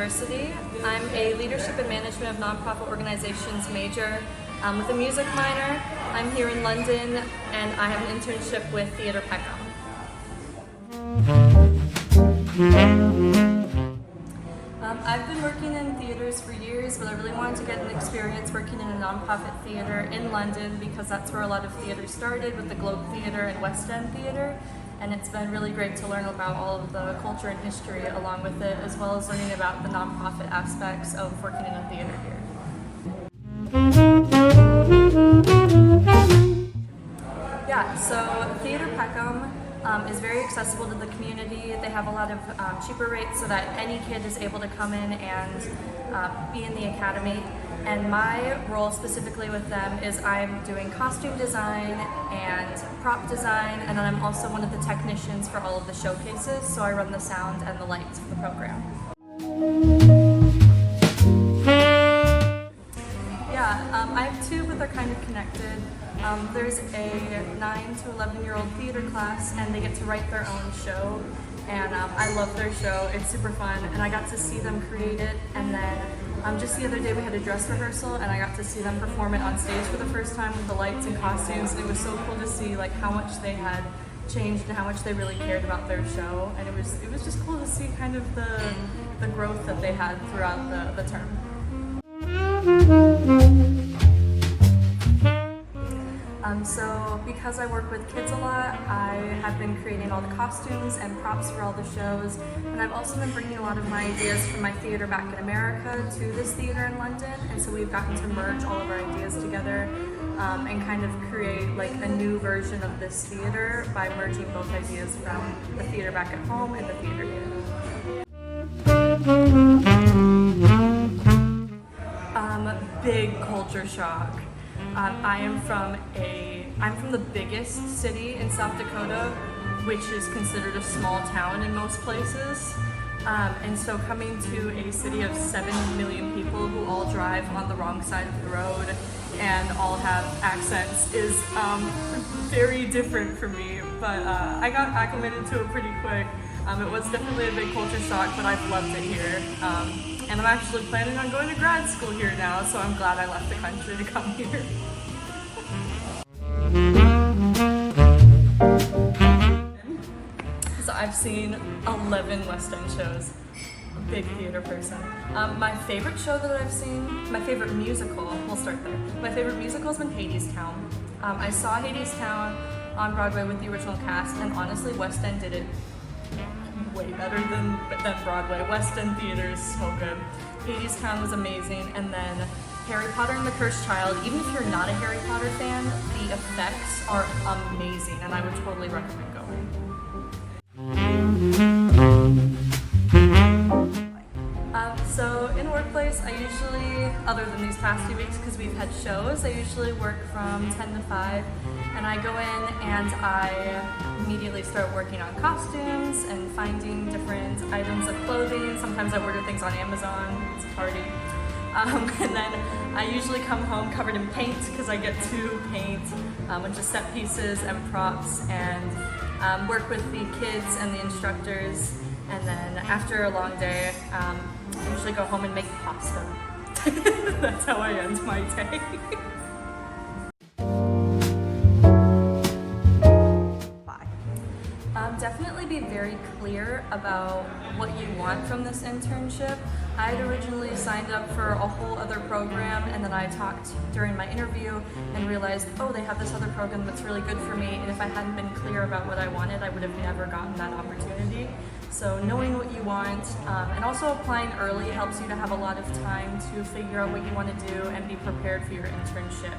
University. I'm a Leadership and Management of Nonprofit Organizations major with a music minor. I'm here in London and I have an internship with THEATRE PECKHAM. I've been working in theaters for years, but I really wanted to get an experience working in a nonprofit theater in London because that's where a lot of theater started, with the Globe Theatre and West End Theatre. And it's been really great to learn about all of the culture and history along with it, as well as learning about the nonprofit aspects of working in a theater here. Yeah, so THEATRE PECKHAM is very accessible to the community. They have a lot of cheaper rates so that any kid is able to come in and be in the academy. And my role specifically with them is I'm doing costume design and prop design, and then I'm also one of the technicians for all of the showcases, so I run the sound and the lights of the program. Yeah, I have two, but they're kind of connected. There's a 9 to 11-year-old theater class, and they get to write their own show, and I love their show. It's super fun, and I got to see them create it, and then just the other day we had a dress rehearsal and I got to see them perform it on stage for the first time with the lights and costumes, and it was so cool to see like how much they had changed and how much they really cared about their show, and it was just cool to see kind of the growth that they had throughout the term. So because I work with kids a lot, I have been creating all the costumes and props for all the shows, and I've also been bringing a lot of my ideas from my theater back in America to this theater in London, and so we've gotten to merge all of our ideas together and kind of create like a new version of this theater by merging both ideas from the theater back at home and the theater here. Big culture shock. I'm from the biggest city in South Dakota, which is considered a small town in most places. And so coming to a city of 7 million people who all drive on the wrong side of the road and all have accents is very different for me, but I got acclimated to it pretty quick. It was definitely a big culture shock, but I've loved it here. And I'm actually planning on going to grad school here now, so I'm glad I left the country to come here. So I've seen 11 West End shows. A big theater person. My favorite show that I've seen, my favorite musical, we'll start there. My favorite musical has been Hadestown. I saw Hadestown on Broadway with the original cast, and honestly, West End did it way better than Broadway. West End theater is so good. Hadestown was amazing, and then Harry Potter and the Cursed Child. Even if you're not a Harry Potter fan, the effects are amazing, and I would totally recommend going. So in workplace, I usually, other than these past few weeks because we've had shows, I usually work from 10 to 5, and I go in and I immediately start working on costumes and finding different items of clothing. Sometimes I order things on Amazon, it's a party. And then I usually come home covered in paint because I get to paint a bunch of set pieces and props and work with the kids and the instructors. And then after a long day, I usually go home and make pasta. That's how I end my day. Definitely be very clear about what you want from this internship. I had originally signed up for a whole other program, and then I talked during my interview and realized, oh, they have this other program that's really good for me, and if I hadn't been clear about what I wanted, I would have never gotten that opportunity. So knowing what you want and also applying early helps you to have a lot of time to figure out what you want to do and be prepared for your internship.